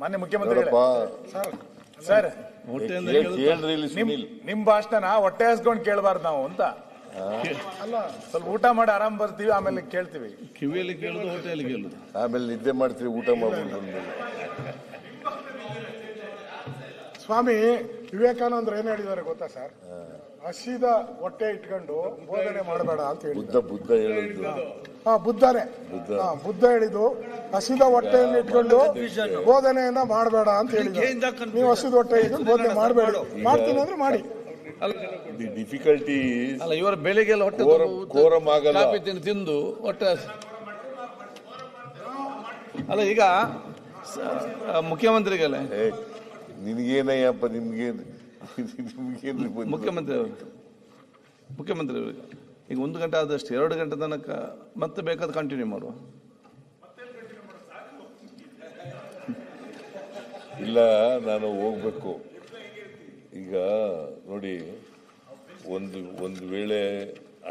ಮಾನ್ಯ ಮುಖ್ಯಮಂತ್ರಿಗಳೇ, ಸರ್ ನಿಮ್ ಭಾಷಣ ಹೊಟ್ಟೆ ಹಸ್ಕೊಂಡು ಕೇಳಬಾರ್ದು ನಾವು ಅಂತ ಅಲ್ಲ. ಸ್ವಲ್ಪ ಊಟ ಮಾಡಿ ಆರಾಮ್ ಬರ್ತೀವಿ, ಆಮೇಲೆ ಕೇಳ್ತೀವಿ. ಕಿವಿಯಲ್ಲಿ ಕೇಳುದು, ಹೊಟ್ಟೆಯಲ್ಲಿ ಕೇಳುದು, ಆಮೇಲೆ ನಿದ್ದೆ ಮಾಡ್ತೀವಿ ಊಟ ಮಾಡ್ಕೊಂಡು. ಸ್ವಾಮಿ ವಿವೇಕಾನಂದರು ಏನ್ ಹೇಳಿದ್ದಾರೆ ಗೊತ್ತಾ ಸರ್? ಹಸಿದ ಹೊಟ್ಟೆ ಇಟ್ಕೊಂಡು ಬೋಧನೆ ಮಾಡಬೇಡ ಅಂತ ಹೇಳಿ. ಬುದ್ಧ ಹೇಳಿದ್ದು. ಬುದ್ಧ ಹೇಳಿದ್ದು ಹಸಿದ ಹೊಟ್ಟೆಯನ್ನು ಇಟ್ಕೊಂಡು ಬೋಧನೆಯನ್ನ ಮಾಡಬೇಡ ಅಂತ ಹೇಳಿದ್ರು. ನೀವು ಹಸಿದ ಹೊಟ್ಟೆ ಇಟ್ಕೊಂಡು ಬೋಧನೆ ಮಾಡಬೇಡಿ, ಮಾಡ್ತೀನಿ ಅಂದ್ರೆ ಮಾಡಿ. ಡಿಫಿಕಲ್ಟಿ ಅಲ್ಲ, ಇವರ ಬೆಳಿಗ್ಗೆಲ್ಲ ಹೊಟ್ಟೆ ಕಾಫಿ ತಿಂದು ಹೊಟ್ಟೆ ಅಲ್ಲ. ಈಗ ಮುಖ್ಯಮಂತ್ರಿಗಳೇ, ನಿನಗೇನಯ್ಯಪ್ಪ, ನಿಮ್ಗೇನು ಮುಖ್ಯಮಂತ್ರಿ ಅವರು ಈಗ 1 ಗಂಟೆ ಆದಷ್ಟು 2 ಗಂಟೆ ತನಕ ಮತ್ತೆ ಬೇಕಾದ್ರೆ ಕಂಟಿನ್ಯೂ ಮಾಡುವ. ಇಲ್ಲ, ನಾನು ಹೋಗ್ಬೇಕು ಈಗ. ನೋಡಿ, ಒಂದು ವೇಳೆ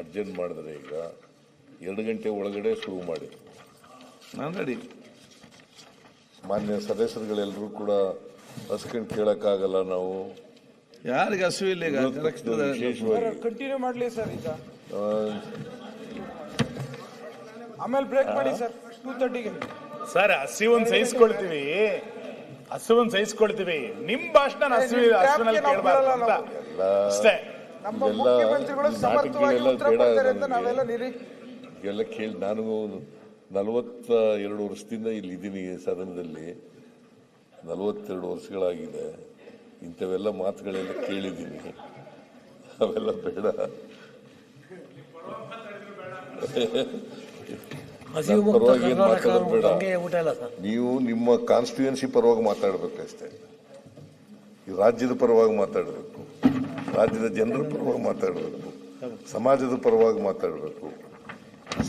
ಅರ್ಜೆಂಟ್ ಮಾಡಿದ್ರೆ ಈಗ 2 ಗಂಟೆ ಒಳಗಡೆ ಶುರು ಮಾಡಿ. ನಾನು ರೆಡಿ. ಮಾನ್ಯ ಸದಸ್ಯರುಗಳೆಲ್ಲರೂ ಕೂಡ ಹಸ್ಕೊಂಡು ಕೇಳಕ್ಕಾಗಲ್ಲ ನಾವು. ಯಾರಿಗೆ ಹಸುವಿಲ್ಲ ಈಗ ವಿಶೇಷವಾಗಿ ಕಂಟಿನ್ಯೂ ಮಾಡ್ಲಿ ಸರ್. ಈಗ ಆಮೇಲೆ ಬ್ರೇಕ್ ಮಾಡಿ ಸರ್ 2:30ಗೆ. ಸರ್ ಹಸಿವನ್ ಸಹಿಸ್ಕೊಳ್ತೀವಿ, ನಿಮ್ ಭಾಷಣ ಹಸುವಿನಲ್ಲಿ ಕೇಳಬಾರ್ದು ಅಂತ ಅಷ್ಟೇ. ನಮ್ಮ ಮುಖ್ಯಮಂತ್ರಿಗಳು ಸಮರ್ಥವಾಗಿ ಉತ್ತರ ಕೊಡ್ತಾರೆ ಅಂತ ನಾವೆಲ್ಲ ಎಲ್ಲ ಕೇಳಿ. ನಾನು 42 ವರ್ಷದಿಂದ ಇಲ್ಲಿ ಇದ್ದೀನಿ ಸದನದಲ್ಲಿ. 42 ವರ್ಷಗಳಾಗಿದೆ. ಇಂಥವೆಲ್ಲ ಮಾತುಗಳೆಲ್ಲ ಕೇಳಿದ್ದೀನಿ. ಅವೆಲ್ಲ ಬೇಡ. ಪರವಾಗಿ ಏನು ಮಾತಾಡೋದು ಬೇಡ. ನೀವು ನಿಮ್ಮ ಕಾನ್ಸ್ಟಿಟ್ಯೂಯನ್ಸಿ ಪರವಾಗಿ ಮಾತಾಡಬೇಕಷ್ಟೇ. ಈ ರಾಜ್ಯದ ಪರವಾಗಿ ಮಾತಾಡಬೇಕು, ರಾಜ್ಯದ ಜನರ ಪರವಾಗಿ ಮಾತಾಡಬೇಕು, ಸಮಾಜದ ಪರವಾಗಿ ಮಾತಾಡಬೇಕು,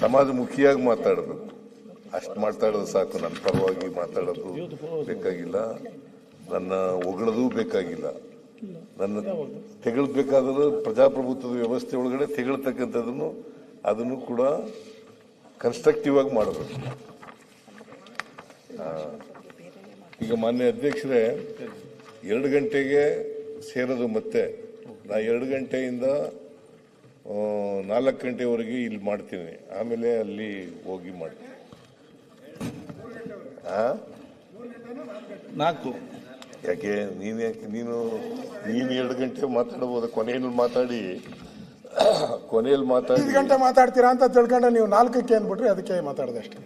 ಸಮಾಜಮುಖಿಯಾಗಿ ಮಾತಾಡಬೇಕು. ಅಷ್ಟು ಮಾತಾಡೋದು ಸಾಕು. ನನ್ನ ಪರವಾಗಿ ಮಾತಾಡೋದು ಬೇಕಾಗಿಲ್ಲ, ನನ್ನ ಹೊಗಳೋದು ಬೇಕಾಗಿಲ್ಲ. ನನ್ನ ತೆಗಳ್ಬೇಕಾದ್ರೂ ಪ್ರಜಾಪ್ರಭುತ್ವದ ವ್ಯವಸ್ಥೆ ಒಳಗಡೆ ತೆಗಳ್ತಕ್ಕಂಥದ್ದನ್ನು ಅದನ್ನು ಕೂಡ ಕನ್ಸ್ಟ್ರಕ್ಟಿವ್ ಆಗಿ ಮಾಡಬೇಕು. ಈಗ ಮಾನ್ಯ ಅಧ್ಯಕ್ಷರೇ, 2 ಗಂಟೆಗೆ ಸೇರೋದು. ಮತ್ತೆ ನಾ 2 ಗಂಟೆಯಿಂದ 4 ಗಂಟೆವರೆಗೆ ಇಲ್ಲಿ ಮಾಡ್ತೀನಿ, ಆಮೇಲೆ ಅಲ್ಲಿ ಹೋಗಿ ಮಾಡ್ತೀನಿ. 4 ಯಾಕೆ ನೀನು 2 ಗಂಟೆ ಮಾತಾಡಬಹುದು. ಕೊನೆಯಲ್ಲಿ ಮಾತಾಡಿ 5 ಗಂಟೆ ಮಾತಾಡ್ತೀರಾ ಅಂತ ತಿಳ್ಕೊಂಡ್ರೆ ನೀವು 4ಕ್ಕೆ ಅಂದ್ಬಿಟ್ರಿ, ಅದಕ್ಕೆ ಮಾತಾಡದೆ ಅಷ್ಟೇ.